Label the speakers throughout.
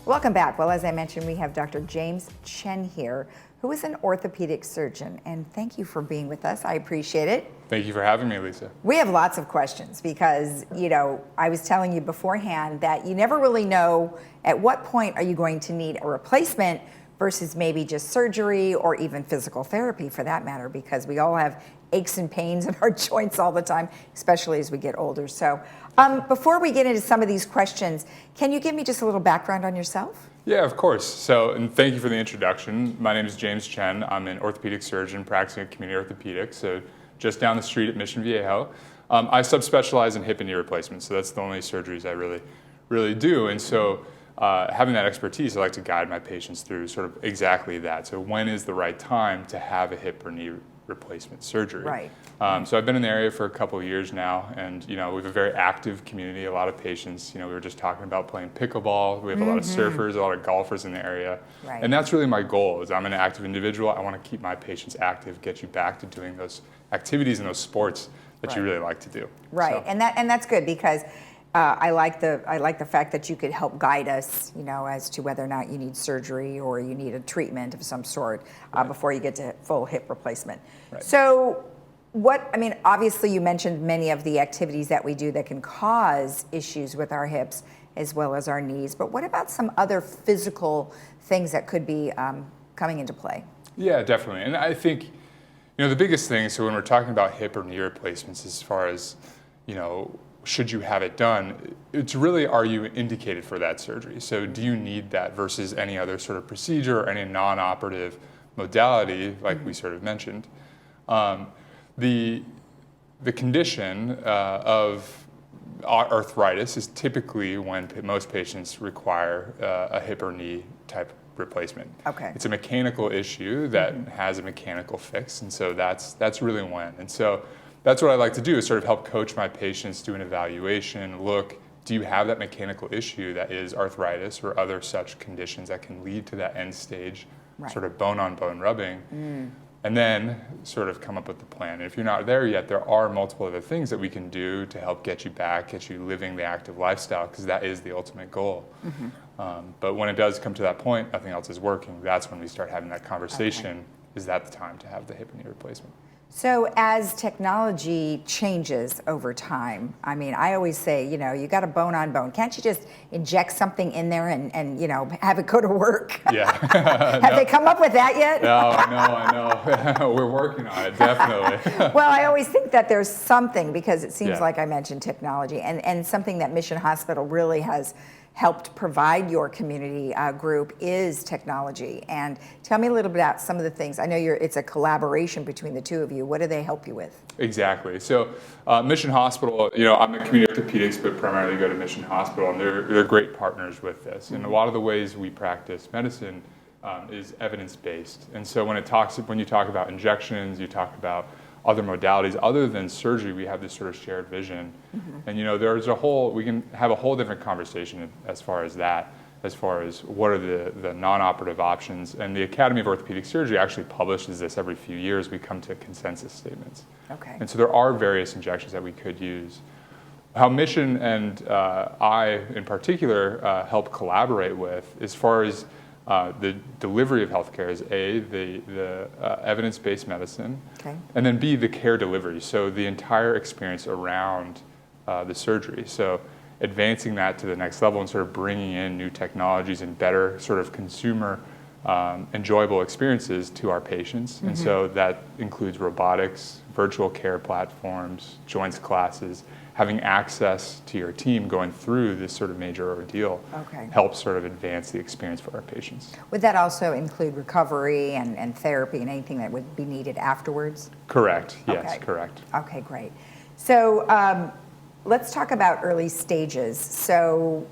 Speaker 1: Welcome back. Well, as I mentioned, we have Dr. James Chen here, who is an orthopedic surgeon, and thank you for being with us. I appreciate it.
Speaker 2: Thank you for having me, Lisa.
Speaker 1: We have lots of questions because, I was telling you beforehand that you never really know at what point are you going to need a replacement versus maybe just surgery or even physical therapy for that matter, because we all have aches and pains in our joints all the time, especially as we get older. So before we get into some of these questions, can you give me just a little background on yourself?
Speaker 2: Yeah, of course. And thank you for the introduction. My name is James Chen. I'm an orthopedic surgeon practicing at community orthopedics, so just down the street at Mission Viejo. I subspecialize in hip and knee replacements, so that's the only surgeries I really do. And so having that expertise, I like to guide my patients through sort of exactly that. So when is the right time to have a hip or knee replacement surgery?
Speaker 1: Right.
Speaker 2: So I've been in the area for a couple of years now, and we have a very active community, a lot of patients. We were just talking about playing pickleball. We have a lot of surfers, a lot of golfers in the area.
Speaker 1: Right.
Speaker 2: And that's really my goal, is I'm an active individual. I want to keep my patients active, get you back to doing those activities and those sports that you really like to do.
Speaker 1: Right,
Speaker 2: So.
Speaker 1: and that's good because I like the fact that you could help guide us, as to whether or not you need surgery or you need a treatment of some sort before you get to full hip replacement.
Speaker 2: Right.
Speaker 1: So obviously you mentioned many of the activities that we do that can cause issues with our hips as well as our knees, but what about some other physical things that could be coming into play?
Speaker 2: Yeah, definitely. And I think, the biggest thing, so when we're talking about hip or knee replacements, as far as, should you have it done, it's really, are you indicated for that surgery? So do you need that versus any other sort of procedure or any non-operative modality, like we sort of mentioned? The condition of arthritis is typically when most patients require a hip or knee type replacement.
Speaker 1: Okay.
Speaker 2: It's a mechanical issue that has a mechanical fix, and so that's really when. And so that's what I like to do, is sort of help coach my patients, do an evaluation, look, do you have that mechanical issue that is arthritis or other such conditions that can lead to that end stage sort of bone-on-bone rubbing? And then sort of come up with the plan. And if you're not there yet, there are multiple other things that we can do to help get you back, get you living the active lifestyle, because that is the ultimate goal. But when it does come to that point, nothing else is working, that's when we start having that conversation. Okay. Is that the time to have the hip and knee replacement?
Speaker 1: So as technology changes over time, I always say, you got a bone on bone. Can't you just inject something in there and have it go to work?
Speaker 2: Yeah.
Speaker 1: Have they come up with that yet?
Speaker 2: No, I know. We're working on it, definitely.
Speaker 1: Well, I always think that there's something, because it seems like I mentioned technology, and something that Mission Hospital really has helped provide your community group is technology. And tell me a little bit about some of the things. I know it's a collaboration between the two of you. What do they help you with?
Speaker 2: Exactly. So Mission Hospital, I'm a community orthopedics, but primarily go to Mission Hospital, and they're great partners with this. And a lot of the ways we practice medicine is evidence-based. And so when you talk about injections, you talk about other modalities other than surgery, we have this sort of shared vision. And we can have a whole different conversation as far as what are the non-operative options. And the Academy of Orthopedic Surgery actually publishes this every few years. We come to consensus statements. Okay. And so there are various injections that we could use. How Mission and I in particular help collaborate with, as far as the delivery of healthcare, is A, the evidence-based medicine, and then B, the care delivery, so the entire experience around the surgery. So advancing that to the next level and sort of bringing in new technologies and better sort of consumer enjoyable experiences to our patients. And so that includes robotics, virtual care platforms, joints classes. Having access to your team going through this sort of major ordeal helps sort of advance the experience for our patients.
Speaker 1: Would that also include recovery and therapy and anything that would be needed afterwards?
Speaker 2: Correct. Yes, correct.
Speaker 1: Okay, great. So let's talk about early stages. So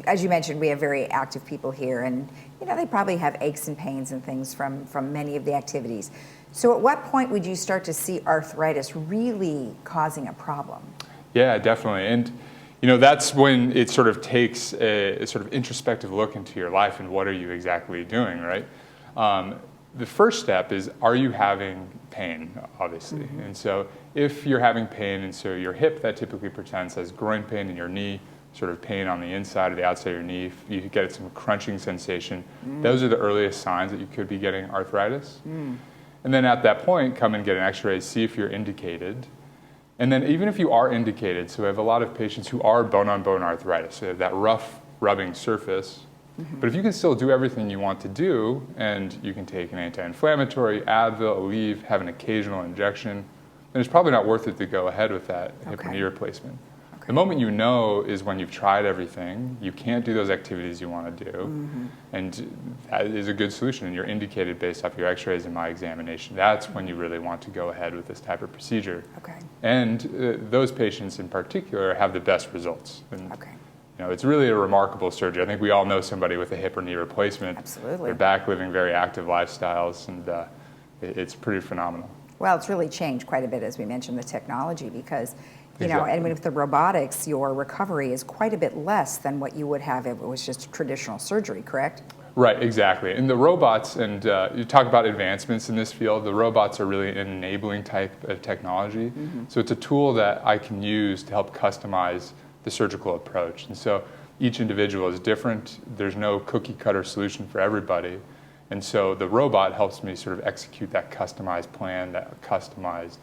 Speaker 1: as you mentioned, we have very active people here, and they probably have aches and pains and things from many of the activities. So at what point would you start to see arthritis really causing a problem?
Speaker 2: Yeah, definitely. And, that's when it sort of takes a sort of introspective look into your life and what are you exactly doing, right? The first step is, are you having pain, obviously? And so if you're having pain, and so your hip, that typically presents as groin pain, and your knee sort of pain on the inside or the outside of your knee, if you get some crunching sensation, those are the earliest signs that you could be getting arthritis. And then at that point, come and get an x-ray, see if you're indicated. And then even if you are indicated, so we have a lot of patients who are bone-on-bone arthritis, so they have that rough rubbing surface. But if you can still do everything you want to do, and you can take an anti-inflammatory, Advil, Aleve, have an occasional injection, then it's probably not worth it to go ahead with that hip or knee replacement. The moment you know is when you've tried everything, you can't do those activities you want to do, and that is a good solution, and you're indicated based off your x-rays and my examination. That's when you really want to go ahead with this type of procedure. And those patients in particular have the best results. And, you know, it's really a remarkable surgery. I think we all know somebody with a hip or knee replacement.
Speaker 1: Absolutely.
Speaker 2: They're back living very active lifestyles, and it's pretty phenomenal.
Speaker 1: Well, it's really changed quite a bit, as we mentioned, the technology, because, you know, and with the robotics, your recovery is quite a bit less than what you would have if it was just traditional surgery, correct?
Speaker 2: Right, exactly. And the robots, and you talk about advancements in this field, the robots are really an enabling type of technology. So it's a tool that I can use to help customize the surgical approach. And so each individual is different. There's no cookie cutter solution for everybody. And so the robot helps me sort of execute that customized plan, that customized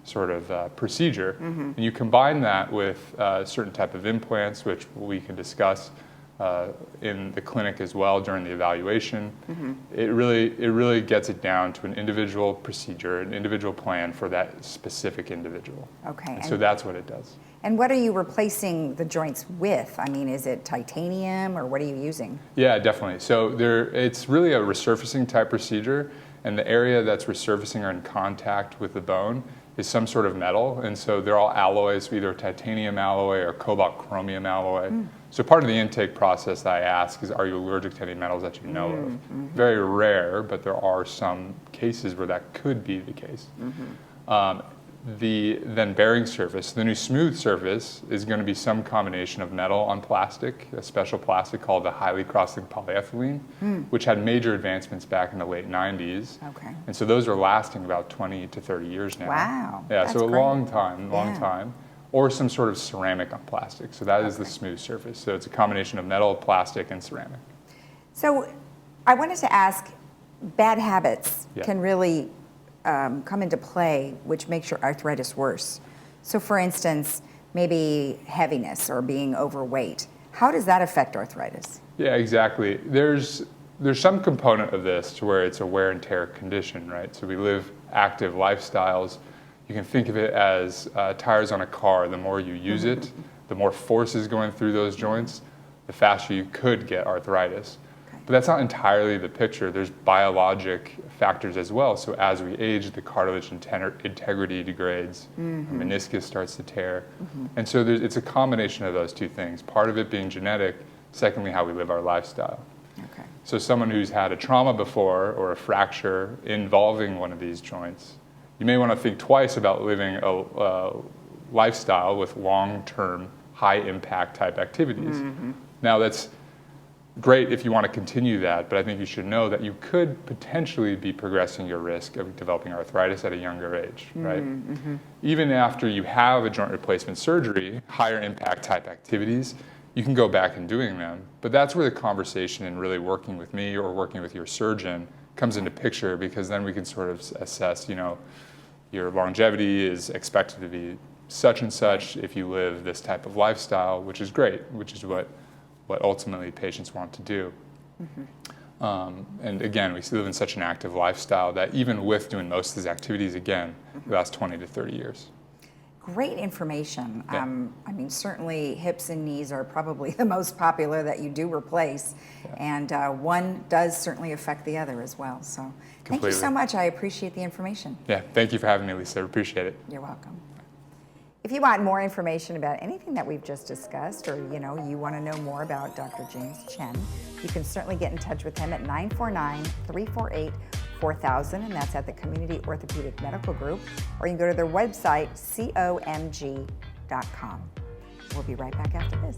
Speaker 2: sort of procedure. And you combine that with a certain type of implants, which we can discuss in the clinic as well during the evaluation. It really gets it down to an individual procedure, an individual plan for that specific individual. And so that's what it does.
Speaker 1: And what are you replacing the joints with? I mean, is it titanium, or what are you using?
Speaker 2: Yeah, definitely. So it's really a resurfacing type procedure, and the area that's resurfacing or in contact with the bone is some sort of metal, and so they're all alloys, either titanium alloy or cobalt chromium alloy. So part of the intake process that I ask is, are you allergic to any metals that you know of? Very rare, but there are some cases where that could be the case. The then bearing surface, the new smooth surface, is going to be some combination of metal on plastic, a special plastic called the highly cross linked polyethylene, which had major advancements back in the late 90s. And so those are lasting about 20 to 30 years now.
Speaker 1: Wow.
Speaker 2: Yeah,
Speaker 1: that's
Speaker 2: so a
Speaker 1: great.
Speaker 2: long time. Or some sort of ceramic on plastic. So that is the smooth surface. So it's a combination of metal, plastic, and ceramic.
Speaker 1: So I wanted to ask, bad habits can really come into play, which makes your arthritis worse. So for instance, maybe heaviness or being overweight. How does that affect arthritis? Yeah,
Speaker 2: exactly. There's some component of this to where it's a wear and tear condition, right? So we live active lifestyles. You can think of it as tires on a car. The more you use it, the more force is going through those joints, the faster you could get arthritis. But that's not entirely the picture. There's biologic factors as well. So as we age, the cartilage integrity degrades, our meniscus starts to tear. And so it's a combination of those two things. Part of it being genetic, secondly, how we live our lifestyle. So someone who's had a trauma before or a fracture involving one of these joints, you may want to think twice about living a lifestyle with long-term, high-impact type activities. Now, that's great if you want to continue that, but I think you should know that you could potentially be progressing your risk of developing arthritis at a younger age, right? Even after you have a joint replacement surgery, higher impact type activities, you can go back and doing them. But that's where the conversation and really working with me or working with your surgeon comes into picture, because then we can sort of assess, you know, your longevity is expected to be such and such if you live this type of lifestyle, which is great, which is what ultimately patients want to do. And again, we live in such an active lifestyle that even with doing most of these activities, again, it lasts 20 to 30 years.
Speaker 1: Great information. I mean, certainly hips and knees are probably the most popular that you do replace, and one does certainly affect the other as well. So thank you so much. I appreciate the information.
Speaker 2: Yeah, thank you for having me, Lisa. I appreciate it.
Speaker 1: You're welcome. If you want more information about anything that we've just discussed, or you want to know more about Dr. James Chen, you can certainly get in touch with him at 949-348-4000, and that's at the Community Orthopedic Medical Group, or you can go to their website, comg.com. We'll be right back after this.